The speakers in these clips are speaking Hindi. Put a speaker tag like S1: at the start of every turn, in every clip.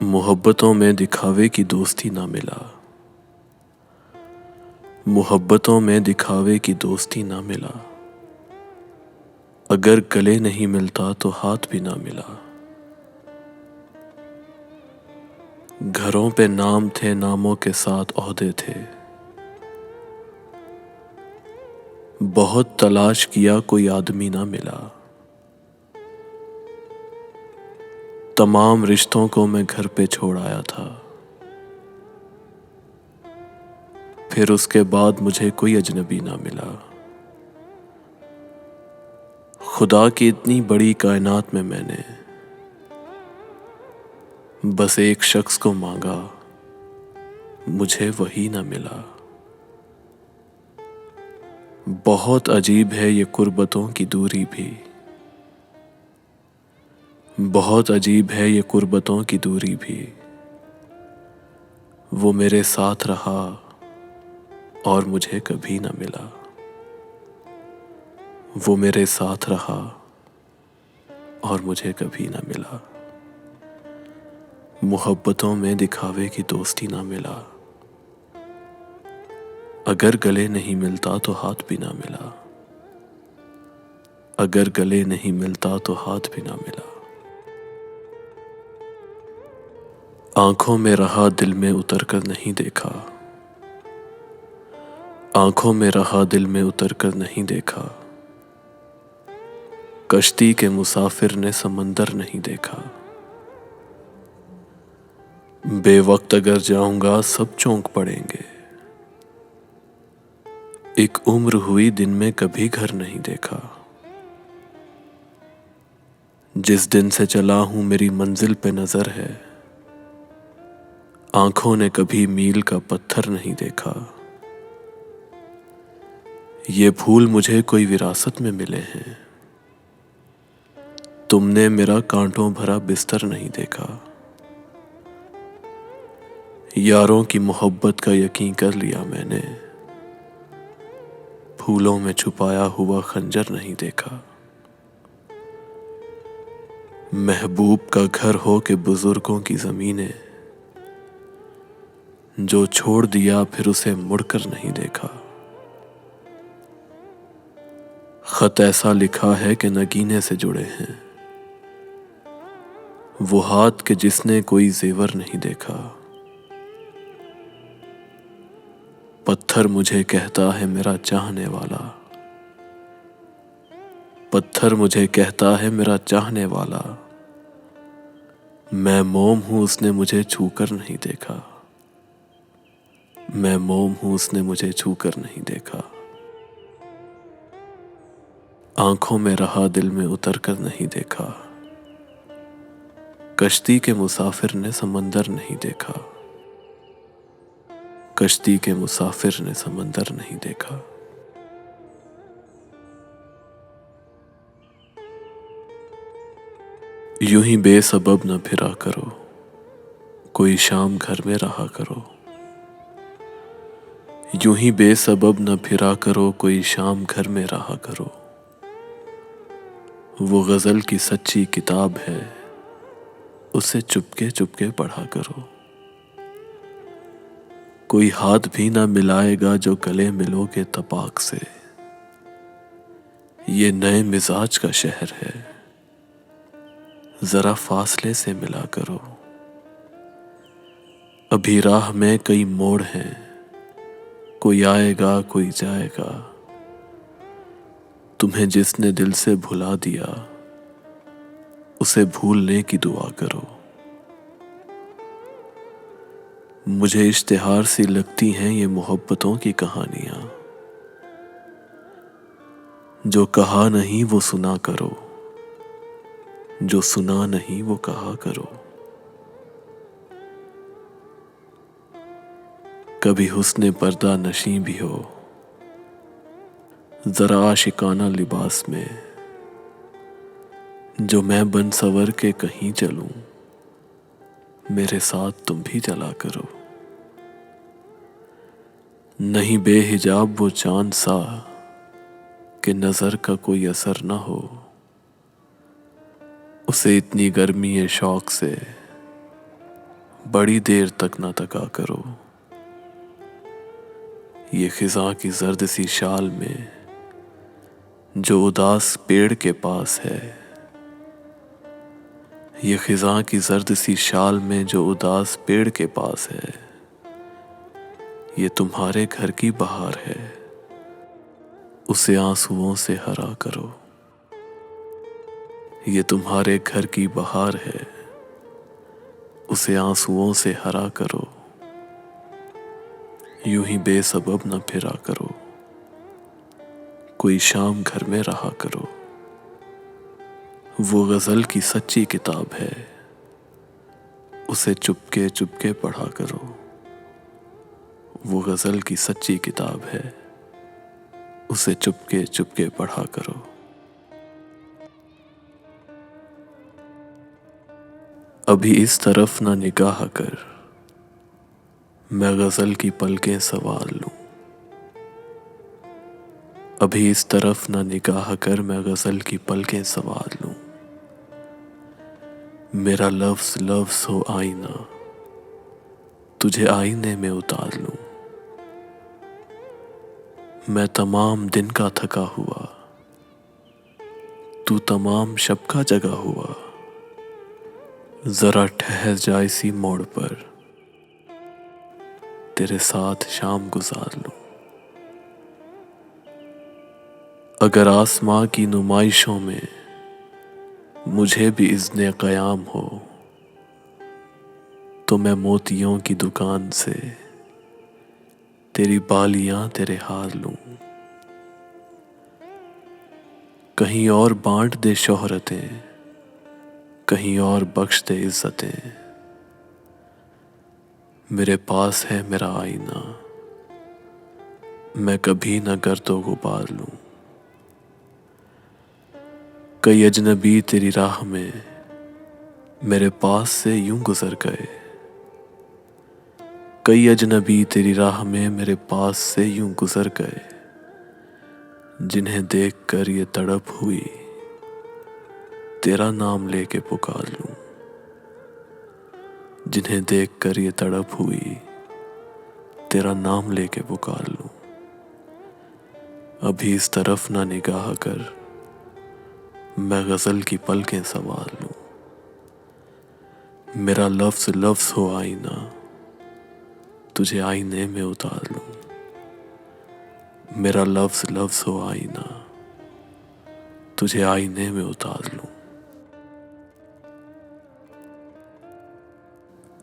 S1: मोहब्बतों में दिखावे की दोस्ती ना मिला। मोहब्बतों में दिखावे की दोस्ती ना मिला। अगर गले नहीं मिलता तो हाथ भी ना मिला। घरों पे नाम थे, नामों के साथ ओहदे थे। बहुत तलाश किया, कोई आदमी ना मिला। तमाम रिश्तों को मैं घर पे छोड़ आया था। फिर उसके बाद मुझे कोई अजनबी ना मिला। खुदा की इतनी बड़ी कायनात में मैंने बस एक शख्स को मांगा, मुझे वही ना मिला। बहुत अजीब है ये कुर्बतों की दूरी भी। बहुत अजीब है ये कुर्बतों की दूरी भी। वो मेरे साथ रहा और मुझे कभी न मिला। वो मेरे साथ रहा और मुझे कभी न मिला। मोहब्बतों में दिखावे की दोस्ती ना मिला। अगर गले नहीं मिलता तो हाथ भी ना मिला। अगर गले नहीं मिलता तो हाथ भी ना मिला। आंखों में रहा, दिल में उतर कर नहीं देखा। आंखों में रहा, दिल में उतर कर नहीं देखा। कश्ती के मुसाफिर ने समंदर नहीं देखा। बेवक्त अगर जाऊंगा सब चौंक पड़ेंगे। एक उम्र हुई, दिन में कभी घर नहीं देखा। जिस दिन से चला हूं मेरी मंजिल पे नजर है। आंखों ने कभी मील का पत्थर नहीं देखा। ये फूल मुझे कोई विरासत में मिले हैं। तुमने मेरा कांटों भरा बिस्तर नहीं देखा। यारों की मोहब्बत का यकीन कर लिया मैंने। फूलों में छुपाया हुआ खंजर नहीं देखा। महबूब का घर हो के बुजुर्गों की जमीनें, जो छोड़ दिया फिर उसे मुड़कर नहीं देखा। खत ऐसा लिखा है कि नगीने से जुड़े हैं। वो हाथ के जिसने कोई जेवर नहीं देखा। पत्थर मुझे कहता है मेरा चाहने वाला। पत्थर मुझे कहता है मेरा चाहने वाला। मैं मोम हूं, उसने मुझे छूकर नहीं देखा। मैं मोम हूं, उसने मुझे छूकर नहीं देखा। आंखों में रहा, दिल में उतर कर नहीं देखा। कश्ती के मुसाफिर ने समंदर नहीं देखा। कश्ती के मुसाफिर ने समंदर नहीं देखा। यूं ही बेसबब न फिरा करो, कोई शाम घर में रहा करो। यूं ही बेसबब न फिरा करो, कोई शाम घर में रहा करो। वो गजल की सच्ची किताब है, उसे चुपके चुपके पढ़ा करो। कोई हाथ भी ना मिलाएगा जो गले मिलोगे तपाक से। ये नए मिजाज का शहर है, जरा फासले से मिला करो। अभी राह में कई मोड़ हैं, कोई आएगा कोई जाएगा। तुम्हें जिसने दिल से भुला दिया, उसे भूलने की दुआ करो। मुझे इश्तिहार सी लगती हैं ये मोहब्बतों की कहानियां। जो कहा नहीं वो सुना करो, जो सुना नहीं वो कहा करो। कभी हुस्ने पर्दा नशीं भी हो, जरा आशिकाना लिबास में। जो मैं बन सवर के कहीं चलूं, मेरे साथ तुम भी चला करो। नहीं बेहिजाब वो चांद सा कि नजर का कोई असर ना हो। उसे इतनी गर्मी है शौक से, बड़ी देर तक ना तका करो। ये खिज़ां की जर्द सी शाल में जो उदास पेड़ के पास है, ये खिज़ां की जर्द सी शाल में जो उदास पेड़ के पास है, ये तुम्हारे घर की बहार है, उसे आंसुओं से हरा करो। ये तुम्हारे घर की बहार है, उसे आंसुओं से हरा करो। यूं ही बेसबब न फिरा करो, कोई शाम घर में रहा करो। वो गज़ल की सच्ची किताब है, उसे चुपके चुपके पढ़ा करो। वो गज़ल की सच्ची किताब है, उसे चुपके चुपके पढ़ा करो। अभी इस तरफ ना निगाह कर, मैं गज़ल की पलकें सवार लूं। अभी इस तरफ ना निगाह कर, मैं गज़ल की पलकें सवार लूं। मेरा लफ्ज़ लफ्ज़ हो आईना, तुझे आईने में उतार लूं। मैं तमाम दिन का थका हुआ, तू तमाम शब का जगा हुआ। जरा ठहर जा इसी मोड़ पर, तेरे साथ शाम गुजार लूं। अगर आसमां की नुमाइशों में मुझे भी इज़्ने क़याम हो, तो मैं मोतियों की दुकान से तेरी बालियां तेरे हार लूं। कहीं और बांट दे शोहरतें, कहीं और बख्श दे इज्जतें। मेरे पास है मेरा आईना, मैं कभी न गर्दो गुबार लूं। कई अजनबी तेरी राह में मेरे पास से यूं गुजर गए। कई अजनबी तेरी राह में मेरे पास से यूं गुजर गए, जिन्हें देख कर ये तड़प हुई तेरा नाम लेके पुकार लूं। जिन्हें देख कर ये तड़प हुई तेरा नाम लेके पुकार लूं। अभी इस तरफ ना निगाह कर, मैं गज़ल की पलकें सवार लूं। मेरा लफ्ज़ लफ्ज़ हो आईना, तुझे आईने में उतार लूं। मेरा लफ्ज़ लफ्ज़ हो आईना, तुझे आईने में उतार लूं।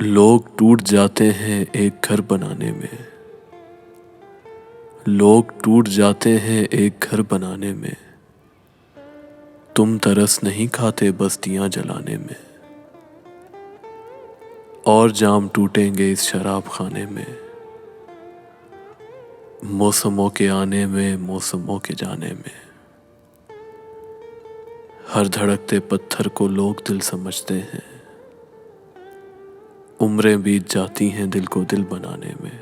S1: लोग टूट जाते हैं एक घर बनाने में, लोग टूट जाते हैं एक घर बनाने में। तुम तरस नहीं खाते बस्तियां जलाने में, और जाम टूटेंगे इस शराब खाने में। मौसमों के आने में, मौसमों के जाने में। हर धड़कते पत्थर को लोग दिल समझते हैं, उम्रें बीत जाती हैं दिल को दिल बनाने में।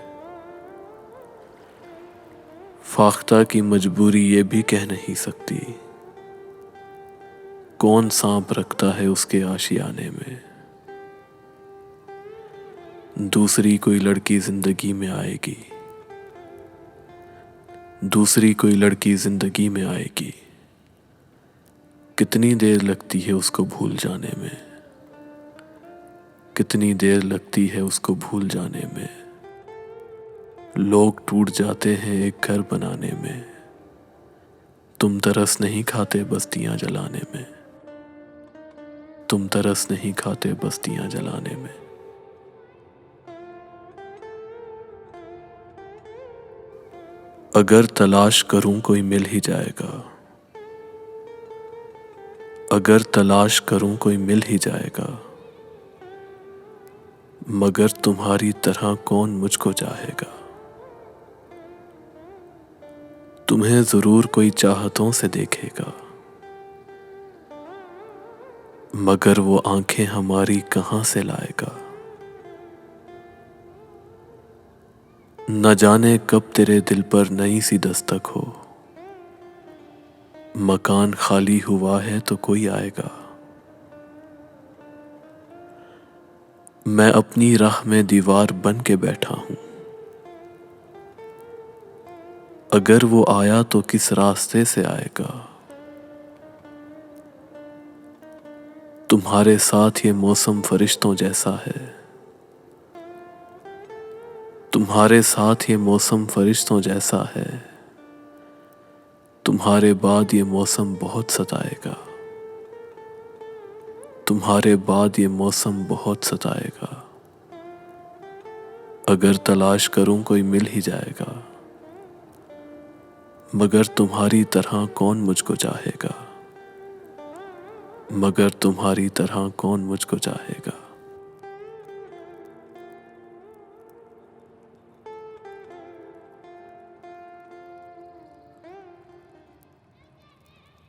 S1: फाख्ता की मजबूरी ये भी कह नहीं सकती, कौन सांप रखता है उसके आशियाने में। दूसरी कोई लड़की जिंदगी में आएगी, दूसरी कोई लड़की जिंदगी में आएगी। कितनी देर लगती है उसको भूल जाने में, कितनी देर लगती है उसको भूल जाने में। लोग टूट जाते हैं एक घर बनाने में, तुम तरस नहीं खाते बस्तियां जलाने में। तुम तरस नहीं खाते बस्तियां जलाने में। अगर तलाश करूं कोई मिल ही जाएगा, अगर तलाश करूं कोई मिल ही जाएगा। मगर तुम्हारी तरह कौन मुझको चाहेगा। तुम्हें जरूर कोई चाहतों से देखेगा, मगर वो आंखें हमारी कहां से लाएगा। न जाने कब तेरे दिल पर नई सी दस्तक हो, मकान खाली हुआ है तो कोई आएगा। मैं अपनी राह में दीवार बन के बैठा हूँ। अगर वो आया तो किस रास्ते से आएगा। तुम्हारे साथ ये मौसम फरिश्तों जैसा है। तुम्हारे साथ ये मौसम फरिश्तों जैसा है। तुम्हारे बाद ये मौसम बहुत सताएगा। तुम्हारे बाद ये मौसम बहुत सताएगा। अगर तलाश करूं कोई मिल ही जाएगा। मगर तुम्हारी तरह कौन मुझको चाहेगा। मगर तुम्हारी तरह कौन मुझको चाहेगा।